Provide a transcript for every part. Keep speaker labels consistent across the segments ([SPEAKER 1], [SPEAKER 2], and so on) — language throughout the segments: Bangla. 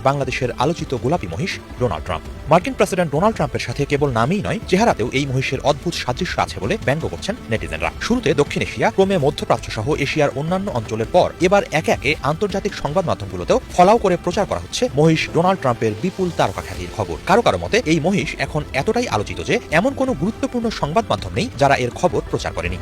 [SPEAKER 1] বাংলাদেশের আলোচিত গোলাপি মহিষ ডোনাল্ড ট্রাম্প। মার্কিন প্রেসিডেন্ট ডোনাল্ড ট্রাম্পের সাথে কেবল নামেই নয়, চেহারাতেও এই মহিষের অদ্ভুত সাদৃশ্য আছে বলে ব্যঙ্গ করছেন নেটিজেনরা। শুরুতে দক্ষিণ এশিয়া, ক্রমে মধ্যপ্রাচ্য সহ এশিয়ার অন্যান্য অঞ্চলের পর এবার একে একে আন্তর্জাতিক সংবাদ মাধ্যমগুলোতেও ফলাও করে প্রচার করা হচ্ছে মহিষ ডোনাল্ড ট্রাম্পের বিপুল তারকা খ্যাতির খবর। কারো কারো মতে এই মহিষ এখন এতটাই আলোচিত যে এমন কোনো গুরুত্বপূর্ণ সংবাদ মাধ্যম নেই যারা এর খবর প্রচার করেনি।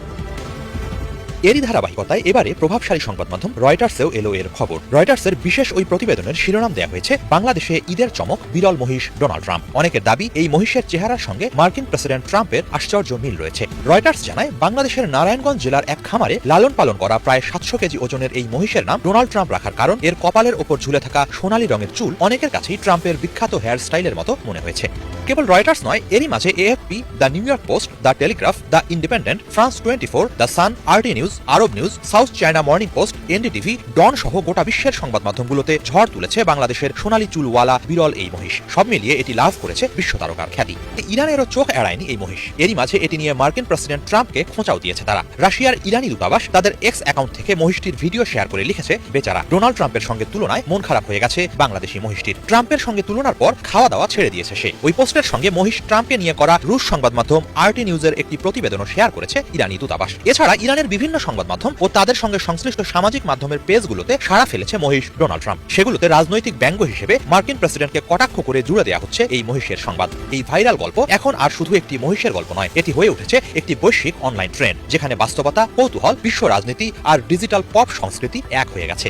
[SPEAKER 1] এরই ধারাবাহিকতায় এবারে প্রভাবশালী সংবাদ মাধ্যম রয়টার্সেও এলো এর খবর। রয়টার্সের বিশেষ ওই প্রতিবেদনের শিরোনাম দেওয়া হয়েছে বাংলাদেশে ঈদের চমক, বিরল মহিষ ডোনাল্ড ট্রাম্প। অনেকের দাবি এই মহিষের চেহারার সঙ্গে মার্কিন প্রেসিডেন্ট ট্রাম্পের আশ্চর্য মিল রয়েছে। রয়টার্স জানায় বাংলাদেশের নারায়ণগঞ্জ জেলার এক খামারে লালন পালন করা প্রায় 700 কেজি ওজনের এই মহিষের নাম ডোনাল্ড ট্রাম্প রাখার কারণ এর কপালের ওপর ঝুলে থাকা সোনালী রঙের চুল অনেকের কাছেই ট্রাম্পের বিখ্যাত হেয়ার স্টাইলের মতো মনে হয়েছে। কেবল রয়টার্স নয়, এরই মাঝে AFP, the New York Post, the Telegraph, the Independent, France 24, the Sun, RT News, Arab News, South China Morning Post, NDTV, Dawn সহ গোটা বিশ্বের সংবাদ মাধ্যমগুলোতে ঝড় তুলেছে বাংলাদেশের সোনালী চুলওয়ালা বিরল এই মহিষ। সব মিলিয়ে এটি লাভ করেছে বিশ্ব তারকার খ্যাতি। ইরানেরও চোখ এড়ায়নি এই মহিষ। এরই মাঝে এটি নিয়ে মার্কিন প্রেসিডেন্ট ট্রাম্পকে খোঁচাও দিয়েছে তারা। রাশিয়ার ইরানি দূতাবাস তাদের এক্স অ্যাকাউন্ট থেকে মহিষটির ভিডিও শেয়ার করে লিখেছে, বেচারা ডোনাল্ড ট্রাম্পের সঙ্গে তুলনায় মন খারাপ হয়ে গেছে বাংলাদেশি মহিষটির। ট্রাম্পের সঙ্গে তুলনার পর খাওয়া দাওয়া ছেড়ে দিয়েছে সে। ওই পোস্টের সঙ্গে মহিষ ট্রাম্পকে নিয়ে করা রুশ সংবাদ মাধ্যম আরটি নিউজের একটি প্রতিবেদনও শেয়ার করেছে ইরানি দূতাবাস। এছাড়া ইরানের বিভিন্ন সংবাদ মাধ্যম ও তাদের সঙ্গে সংশ্লিষ্ট সামাজিক মাধ্যমের পেজগুলোতে সাড়া ফেলেছে মহিষ ডোনাল্ড ট্রাম্প। সেগুলোতে রাজনৈতিক ব্যঙ্গ হিসেবে মার্কিন প্রেসিডেন্টকে কটাক্ষ করে জুড়ে দেওয়া হচ্ছে এই মহিষের সংবাদ। এই ভাইরাল গল্প এখন আর শুধু একটি মহিষের গল্প নয়, এটি হয়ে উঠেছে একটি বৈশ্বিক অনলাইন ট্রেন্ড, যেখানে বাস্তবতা, কৌতূহল, বিশ্ব রাজনীতি আর ডিজিটাল পপ সংস্কৃতি এক হয়ে গেছে।